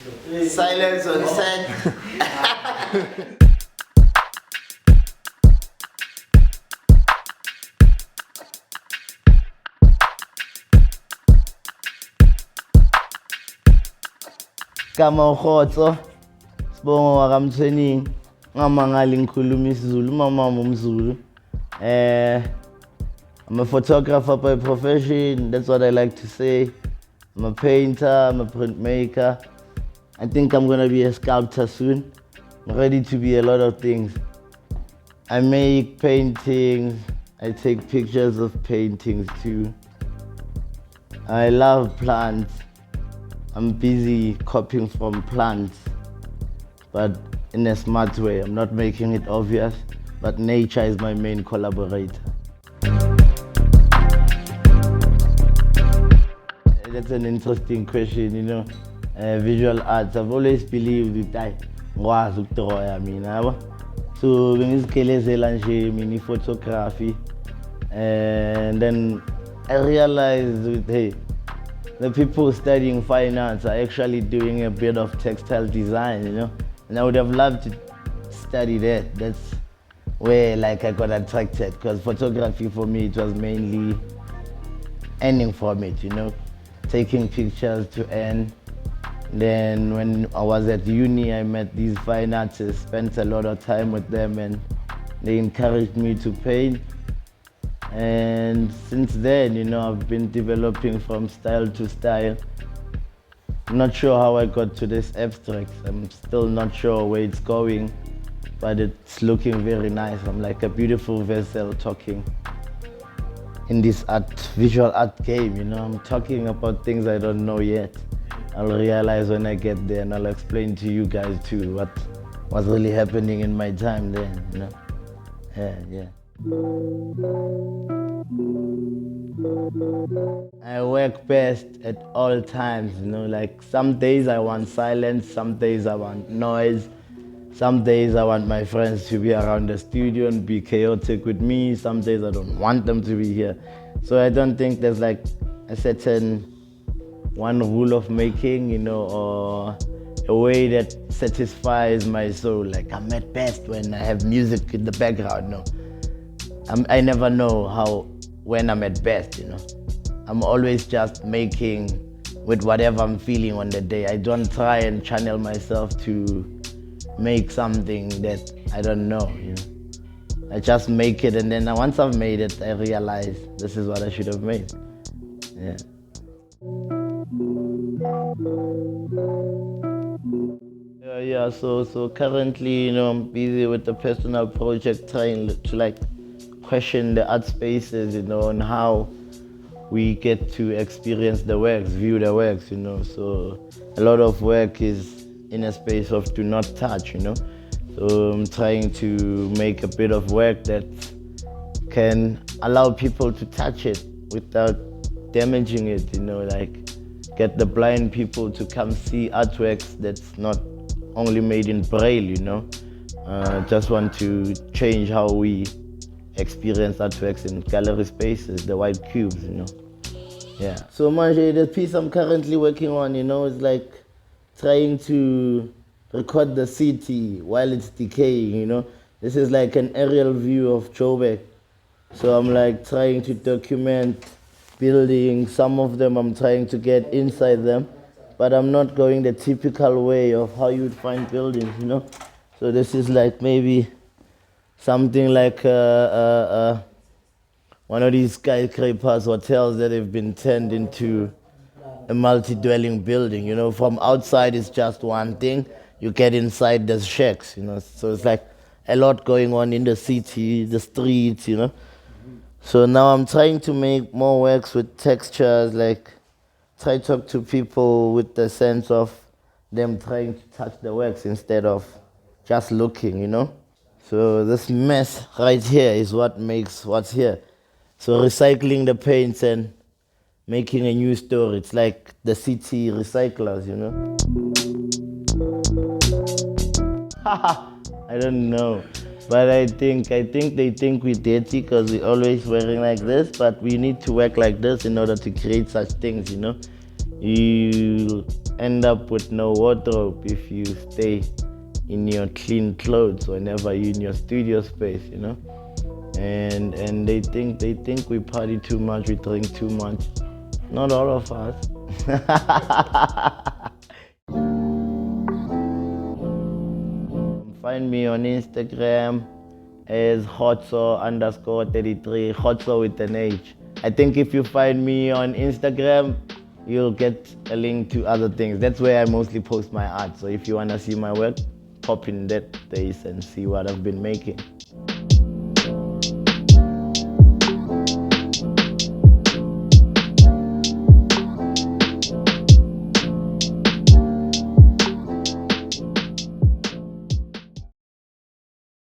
Silence on set. Kama Khotso Motsoeneng ngamangali ngikhuluma isiZulu mama umZulu. I'm a photographer by profession, that's what I like to say. I'm a painter, I'm a printmaker. I think I'm gonna be a sculptor soon. I'm ready to be a lot of things. I make paintings, I take pictures of paintings too. I love plants. I'm busy copying from plants, but in a smart way. I'm not making it obvious, but nature is my main collaborator. That's an interesting question, you know. Visual arts, I've always believed that I was a drawer. So when it's photography, and then I realized that, hey, the people studying fine arts are actually doing a bit of textile design, you know. And I would have loved to study that. That's where I got attracted, because photography for me, it was mainly earning from it, you know, taking pictures to earn. Then when I was at uni, I met these fine artists, spent a lot of time with them, and they encouraged me to paint. And since then, you know, I've been developing from style to style. I'm not sure how I got to this abstract. I'm still not sure where it's going, but it's looking very nice. I'm like a beautiful vessel talking in this visual art game, you know. I'm talking about things I don't know yet. I'll realize when I get there, and I'll explain to you guys too what was really happening in my time then, you know. Yeah. I work best at all times, you know, like some days I want silence, some days I want noise, some days I want my friends to be around the studio and be chaotic with me, some days I don't want them to be here. So I don't think there's like a certain one rule of making, you know, or a way that satisfies my soul. Like I'm at best when I have music in the background, no. I never know when I'm at best, you know. I'm always just making with whatever I'm feeling on the day. I don't try and channel myself to make something that I don't know, you know. I just make it, and then once I've made it, I realize this is what I should have made. Yeah. Yeah, so currently, you know, I'm busy with a personal project trying to question the art spaces, you know, and how we get to experience the works, view the works, you know. So a lot of work is in a space of do not touch, you know. So I'm trying to make a bit of work that can allow people to touch it without damaging it, you know, like get the blind people to come see artworks that's not only made in Braille, you know. Just want to change how we experience artworks in gallery spaces, the white cubes, you know. Yeah. So Manje, the piece I'm currently working on, you know, is like trying to record the city while it's decaying, you know. This is like an aerial view of Joburg. So I'm like trying to document buildings. Some of them I'm trying to get inside them, but I'm not going the typical way of how you'd find buildings, you know. So this is like maybe something like one of these skyscrapers, hotels that have been turned into a multi-dwelling building, you know. From outside it's just one thing, you get inside there's shacks, you know. So it's like a lot going on in the city, the streets, you know. So now I'm trying to make more works with textures, like try to talk to people with the sense of them trying to touch the works instead of just looking, you know. So this mess right here is what makes what's here. So recycling the paints and making a new story. It's like the city recyclers, you know. I don't know. But I think they think we're dirty because we're always wearing like this, but we need to work like this in order to create such things, you know. You end up with no wardrobe if you stay in your clean clothes whenever you're in your studio space, you know. And they think we party too much, we drink too much. Not all of us. Find me on Instagram as Khotso_33, Khotso with an H. I think if you find me on Instagram, you'll get a link to other things. That's where I mostly post my art. So if you wanna see my work, pop in that place and see what I've been making.